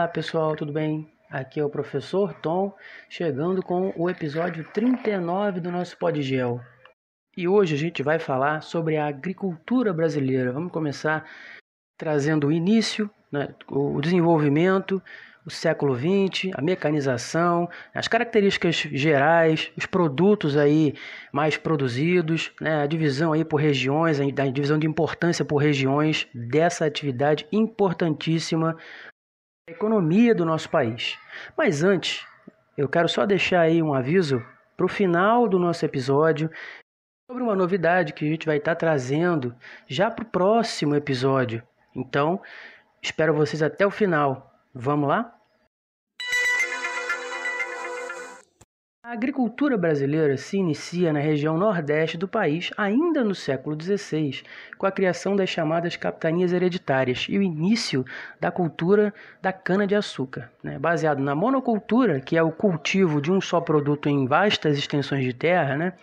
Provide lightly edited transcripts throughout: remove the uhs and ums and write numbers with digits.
Olá pessoal, tudo bem? Aqui é o professor Tom, chegando com o episódio 39 do nosso Podgel. E hoje a gente vai falar sobre a agricultura brasileira. Vamos começar trazendo o início, o desenvolvimento, o século XX, a mecanização, as características gerais, os produtos aí mais produzidos, a divisão aí por regiões, a divisão de importância por regiões dessa atividade importantíssima a economia do nosso país. Mas antes, eu quero só deixar aí um aviso para o final do nosso episódio sobre uma novidade que a gente vai estar trazendo já para o próximo episódio. Então, espero vocês até o final. Vamos lá? A agricultura brasileira se inicia na região nordeste do país ainda no século XVI, com a criação das chamadas capitanias hereditárias e o início da cultura da cana-de-açúcar, baseado na monocultura, que é o cultivo de um só produto em vastas extensões de terra,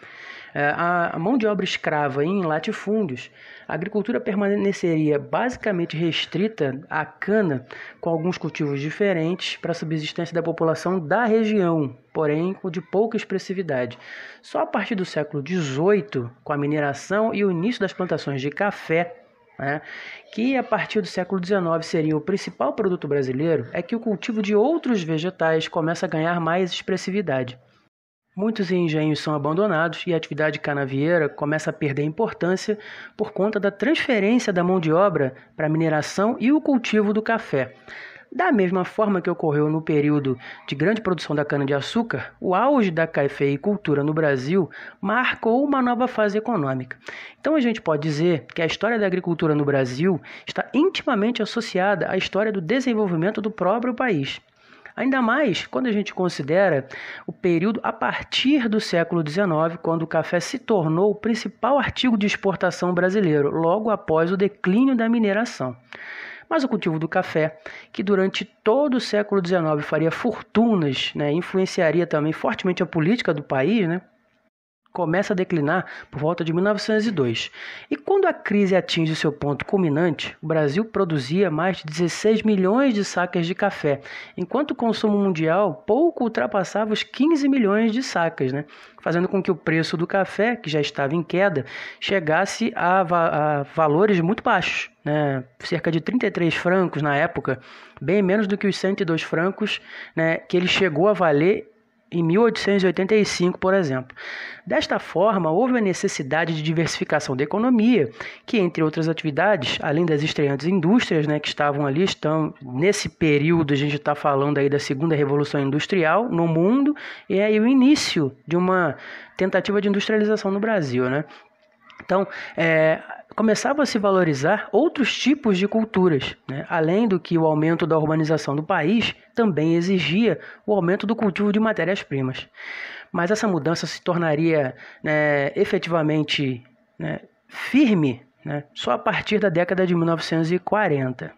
a mão de obra escrava em latifúndios. A agricultura permaneceria basicamente restrita à cana, com alguns cultivos diferentes para a subsistência da população da região, porém de pouca expressividade. Só a partir do século XVIII, com a mineração e o início das plantações de café, que a partir do século XIX seria o principal produto brasileiro, é que o cultivo de outros vegetais começa a ganhar mais expressividade. Muitos engenhos são abandonados e a atividade canavieira começa a perder importância por conta da transferência da mão de obra para a mineração e o cultivo do café. Da mesma forma que ocorreu no período de grande produção da cana-de-açúcar, o auge da cafeicultura no Brasil marcou uma nova fase econômica. Então a gente pode dizer que a história da agricultura no Brasil está intimamente associada à história do desenvolvimento do próprio país. Ainda mais quando a gente considera o período a partir do século XIX, quando o café se tornou o principal artigo de exportação brasileiro, logo após o declínio da mineração. Mas o cultivo do café, que durante todo o século XIX faria fortunas, influenciaria também fortemente a política do país, começa a declinar por volta de 1902. E quando a crise atinge seu ponto culminante, o Brasil produzia mais de 16 milhões de sacas de café, enquanto o consumo mundial pouco ultrapassava os 15 milhões de sacas, fazendo com que o preço do café, que já estava em queda, chegasse a valores muito baixos, cerca de 33 francos na época, bem menos do que os 102 francos que ele chegou a valer em 1885, por exemplo. Desta forma, houve a necessidade de diversificação da economia, que, entre outras atividades, além das estreantes indústrias, que estavam ali, estão nesse período, a gente está falando aí da segunda revolução industrial no mundo, e aí o início de uma tentativa de industrialização no Brasil, Então, começava a se valorizar outros tipos de culturas, além do que o aumento da urbanização do país também exigia o aumento do cultivo de matérias-primas. Mas essa mudança se tornaria efetivamente firme só a partir da década de 1940.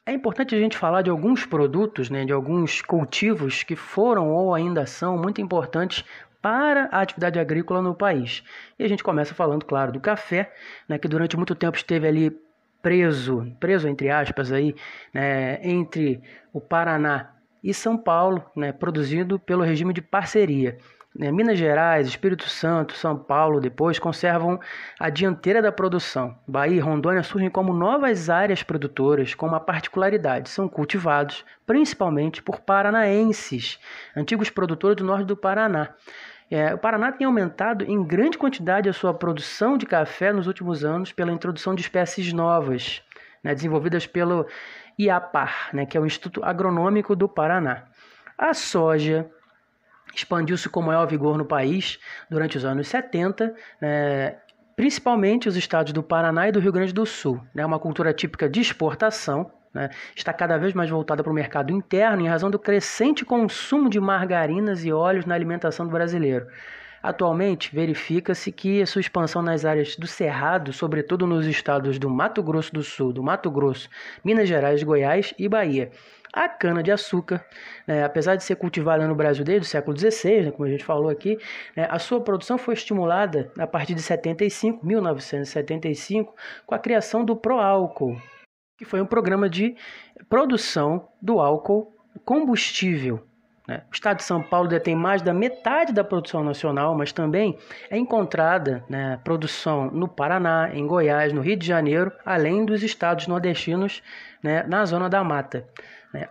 É importante a gente falar de alguns produtos, de alguns cultivos que foram ou ainda são muito importantes para a atividade agrícola no país. E a gente começa falando, claro, do café, que durante muito tempo esteve ali preso entre aspas, aí, entre o Paraná e São Paulo, produzido pelo regime de parceria. Minas Gerais, Espírito Santo, São Paulo depois conservam a dianteira da produção. Bahia e Rondônia surgem como novas áreas produtoras com uma particularidade. São cultivados principalmente por paranaenses, antigos produtores do norte do Paraná. O Paraná tem aumentado em grande quantidade a sua produção de café nos últimos anos pela introdução de espécies novas, desenvolvidas pelo IAPAR, que é o Instituto Agronômico do Paraná. A soja expandiu-se com maior vigor no país durante os anos 70, principalmente os estados do Paraná e do Rio Grande do Sul. Uma cultura típica de exportação, está cada vez mais voltada para o mercado interno em razão do crescente consumo de margarinas e óleos na alimentação do brasileiro. Atualmente, verifica-se que a sua expansão nas áreas do Cerrado, sobretudo nos estados do Mato Grosso do Sul, do Mato Grosso, Minas Gerais, Goiás e Bahia. A cana-de-açúcar, apesar de ser cultivada no Brasil desde o século XVI, como a gente falou aqui, a sua produção foi estimulada a partir de 1975, com a criação do Proálcool, que foi um programa de produção do álcool combustível. O estado de São Paulo detém mais da metade da produção nacional, mas também é encontrada produção no Paraná, em Goiás, no Rio de Janeiro, além dos estados nordestinos na zona da mata.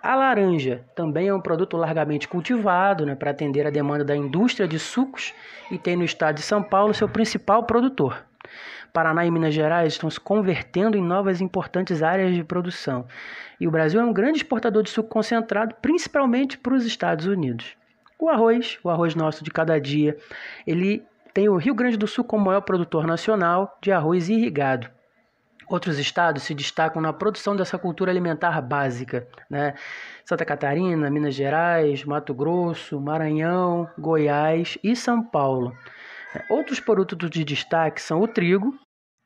A laranja também é um produto largamente cultivado para atender a demanda da indústria de sucos e tem no estado de São Paulo seu principal produtor. Paraná e Minas Gerais estão se convertendo em novas importantes áreas de produção. E o Brasil é um grande exportador de suco concentrado, principalmente para os Estados Unidos. O arroz nosso de cada dia, ele tem o Rio Grande do Sul como maior produtor nacional de arroz irrigado. Outros estados se destacam na produção dessa cultura alimentar básica, Santa Catarina, Minas Gerais, Mato Grosso, Maranhão, Goiás e São Paulo. Outros produtos de destaque são o trigo,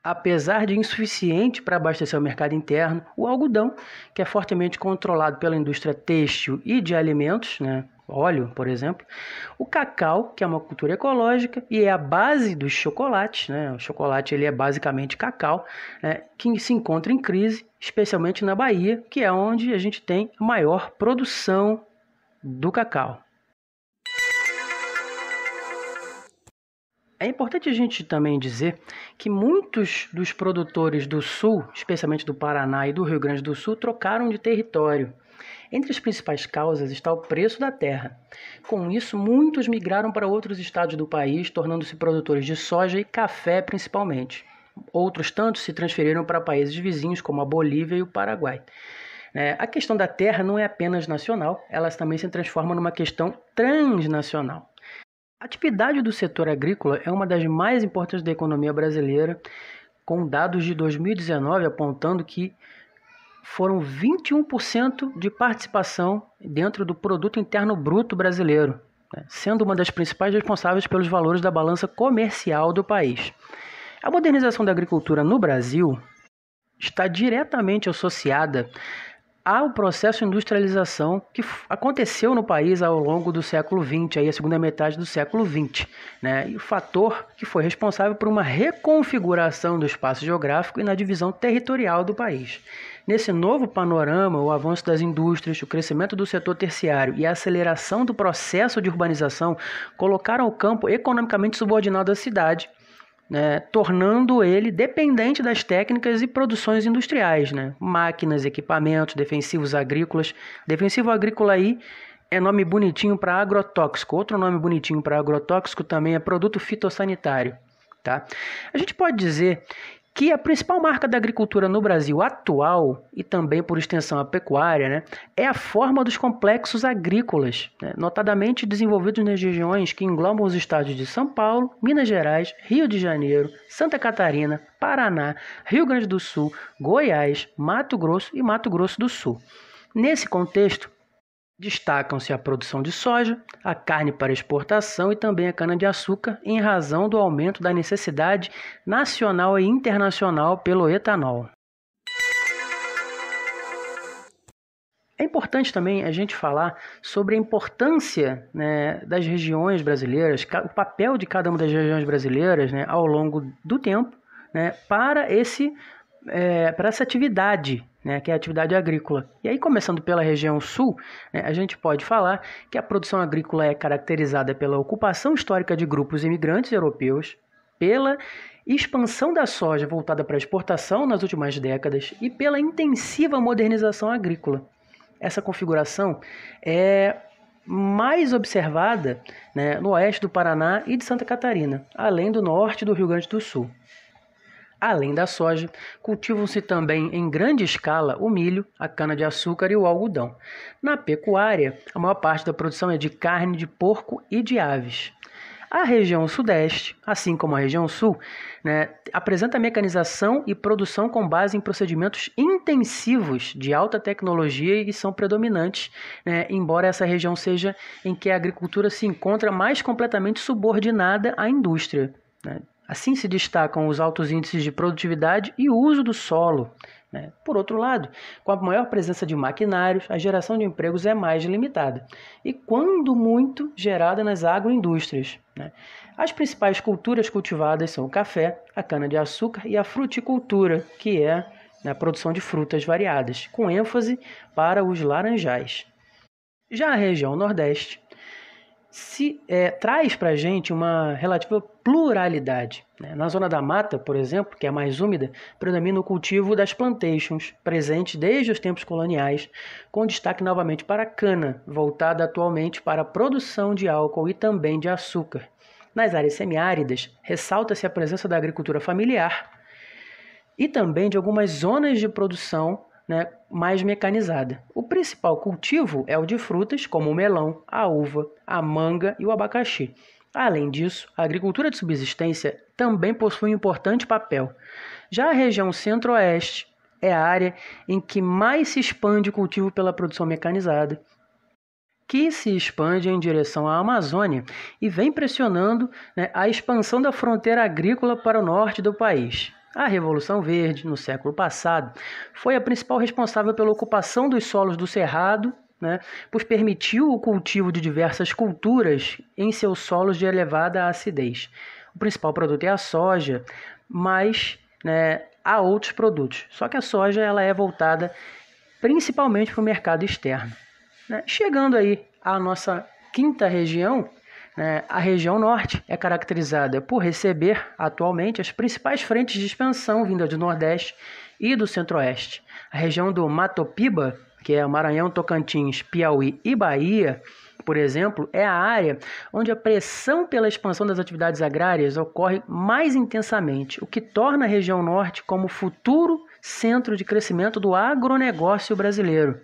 apesar de insuficiente para abastecer o mercado interno, o algodão, que é fortemente controlado pela indústria têxtil e de alimentos, óleo, por exemplo, o cacau, que é uma cultura ecológica e é a base dos chocolates, O chocolate ele é basicamente cacau, que se encontra em crise, especialmente na Bahia, que é onde a gente tem a maior produção do cacau. É importante a gente também dizer que muitos dos produtores do Sul, especialmente do Paraná e do Rio Grande do Sul, trocaram de território. Entre as principais causas está o preço da terra. Com isso, muitos migraram para outros estados do país, tornando-se produtores de soja e café principalmente. Outros tantos se transferiram para países vizinhos como a Bolívia e o Paraguai. A questão da terra não é apenas nacional, ela também se transforma numa questão transnacional. A atividade do setor agrícola é uma das mais importantes da economia brasileira, com dados de 2019 apontando que foram 21% de participação dentro do Produto Interno Bruto brasileiro, sendo uma das principais responsáveis pelos valores da balança comercial do país. A modernização da agricultura no Brasil está diretamente associada ao processo de industrialização que aconteceu no país ao longo do século XX, a segunda metade do século XX, e o fator que foi responsável por uma reconfiguração do espaço geográfico e na divisão territorial do país. Nesse novo panorama, o avanço das indústrias, o crescimento do setor terciário e a aceleração do processo de urbanização colocaram o campo economicamente subordinado à cidade, tornando ele dependente das técnicas e produções industriais, máquinas, equipamentos, defensivos agrícolas. Defensivo agrícola aí é nome bonitinho para agrotóxico. Outro nome bonitinho para agrotóxico também é produto fitossanitário. A gente pode dizer que a principal marca da agricultura no Brasil atual, e também por extensão a pecuária, é a forma dos complexos agrícolas, notadamente desenvolvidos nas regiões que englobam os estados de São Paulo, Minas Gerais, Rio de Janeiro, Santa Catarina, Paraná, Rio Grande do Sul, Goiás, Mato Grosso e Mato Grosso do Sul. Nesse contexto, destacam-se a produção de soja, a carne para exportação e também a cana-de-açúcar, em razão do aumento da necessidade nacional e internacional pelo etanol. É importante também a gente falar sobre a importância das regiões brasileiras, o papel de cada uma das regiões brasileiras ao longo do tempo para essa atividade, que é a atividade agrícola. E aí, começando pela região sul, a gente pode falar que a produção agrícola é caracterizada pela ocupação histórica de grupos imigrantes europeus, pela expansão da soja voltada para a exportação nas últimas décadas e pela intensiva modernização agrícola. Essa configuração é mais observada no oeste do Paraná e de Santa Catarina, além do norte do Rio Grande do Sul. Além da soja, cultivam-se também em grande escala o milho, a cana-de-açúcar e o algodão. Na pecuária, a maior parte da produção é de carne de porco e de aves. A região sudeste, assim como a região sul, apresenta mecanização e produção com base em procedimentos intensivos de alta tecnologia e são predominantes, embora essa região seja em que a agricultura se encontra mais completamente subordinada à indústria. Assim se destacam os altos índices de produtividade e uso do solo. Por outro lado, com a maior presença de maquinários, a geração de empregos é mais limitada e, quando muito, gerada nas agroindústrias. As principais culturas cultivadas são o café, a cana-de-açúcar e a fruticultura, que é na produção de frutas variadas, com ênfase para os laranjais. Já a região Nordeste traz para a gente uma relativa pluralidade. Na zona da mata, por exemplo, que é mais úmida, predomina o cultivo das plantations, presente desde os tempos coloniais, com destaque novamente para a cana, voltada atualmente para a produção de álcool e também de açúcar. Nas áreas semiáridas, ressalta-se a presença da agricultura familiar e também de algumas zonas de produção mais mecanizada. O principal cultivo é o de frutas, como o melão, a uva, a manga e o abacaxi. Além disso, a agricultura de subsistência também possui um importante papel. Já a região centro-oeste é a área em que mais se expande o cultivo pela produção mecanizada, que se expande em direção à Amazônia e vem pressionando a expansão da fronteira agrícola para o norte do país. A Revolução Verde, no século passado, foi a principal responsável pela ocupação dos solos do Cerrado, pois permitiu o cultivo de diversas culturas em seus solos de elevada acidez. O principal produto é a soja, mas há outros produtos. Só que a soja ela é voltada principalmente para o mercado externo. Chegando aí à nossa quinta região, a região norte é caracterizada por receber atualmente as principais frentes de expansão vindas do Nordeste e do Centro-Oeste. A região do Mato Piba, que é Maranhão, Tocantins, Piauí e Bahia, por exemplo, é a área onde a pressão pela expansão das atividades agrárias ocorre mais intensamente, o que torna a região norte como futuro centro de crescimento do agronegócio brasileiro.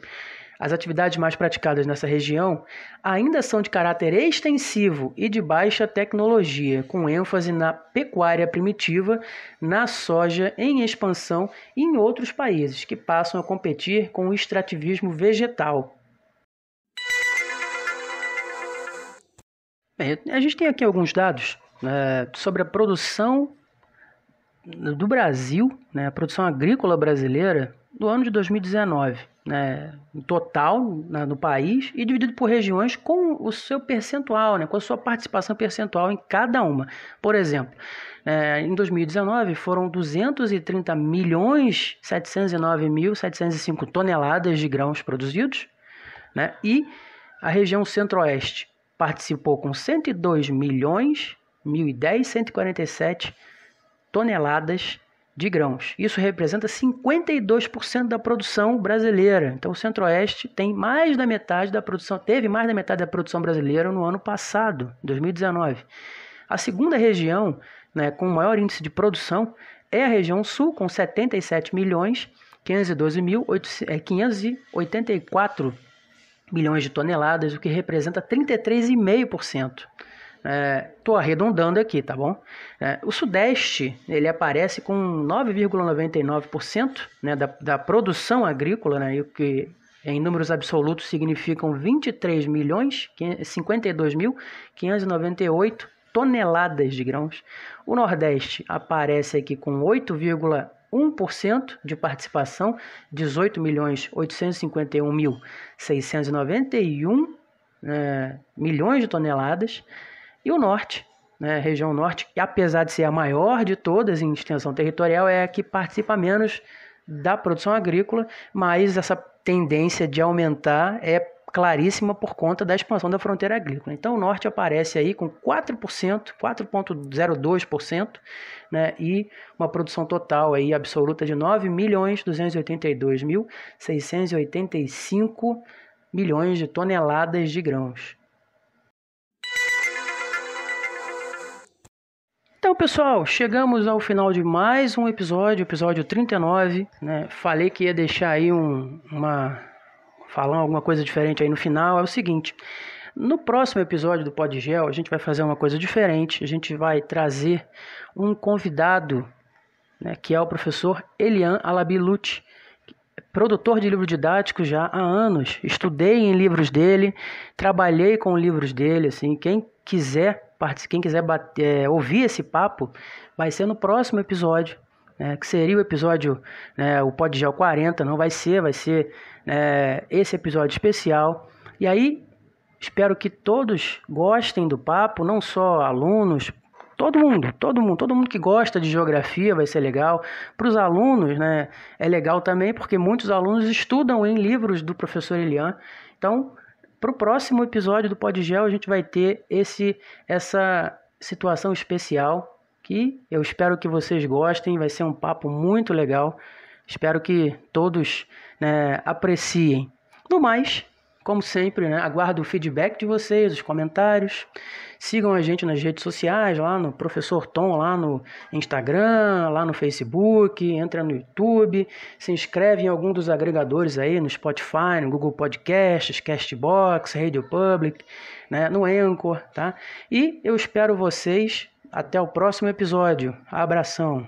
As atividades mais praticadas nessa região ainda são de caráter extensivo e de baixa tecnologia, com ênfase na pecuária primitiva, na soja em expansão e em outros países que passam a competir com o extrativismo vegetal. Bem, a gente tem aqui alguns dados sobre a produção do Brasil, a produção agrícola brasileira do ano de 2019. Em total no país e dividido por regiões com o seu percentual, com a sua participação percentual em cada uma. Por exemplo, em 2019 foram 230.709.705 toneladas de grãos produzidos, e a região centro-oeste participou com 102.000.110.147 toneladas de grãos. Isso representa 52% da produção brasileira. Então, o Centro-Oeste teve mais da metade da produção brasileira no ano passado, 2019. A segunda região, com maior índice de produção, é a região Sul, com 77.512.584 milhões de toneladas, o que representa 33,5%. Estou arredondando aqui, tá bom? O Sudeste ele aparece com 9,99% da produção agrícola, o que em números absolutos significam 23.052.598 toneladas de grãos. O Nordeste aparece aqui com 8,1% de participação, 18.851.691 milhões de toneladas. E o Norte, a região Norte, que apesar de ser a maior de todas em extensão territorial, é a que participa menos da produção agrícola, mas essa tendência de aumentar é claríssima por conta da expansão da fronteira agrícola. Então o Norte aparece aí com 4%, 4,02%, e uma produção total aí absoluta de 9.282.685 milhões de toneladas de grãos. Então, pessoal, chegamos ao final de mais um episódio 39, Falei que ia deixar aí falar alguma coisa diferente aí no final. É o seguinte, no próximo episódio do Podgel, a gente vai fazer uma coisa diferente. A gente vai trazer um convidado, que é o professor Elian Alabilucci, produtor de livros didáticos já há anos. Estudei em livros dele, trabalhei com livros dele, assim, quem quiser ouvir esse papo, vai ser no próximo episódio, que seria o episódio, o Podgel 40, não vai ser esse episódio especial. E aí, espero que todos gostem do papo, não só alunos, todo mundo que gosta de geografia vai ser legal. Para os alunos, né, é legal também, porque muitos alunos estudam em livros do professor Elian. Então, para o próximo episódio do Podgel, a gente vai ter essa situação especial, que eu espero que vocês gostem, vai ser um papo muito legal. Espero que todos, né, apreciem. No mais, como sempre, né, aguardo o feedback de vocês, os comentários. Sigam a gente nas redes sociais, lá no Professor Tom, lá no Instagram, lá no Facebook, entra no YouTube, se inscreve em algum dos agregadores aí, no Spotify, no Google Podcasts, Castbox, Radio Public, né, no Anchor, tá? E eu espero vocês até o próximo episódio. Abração!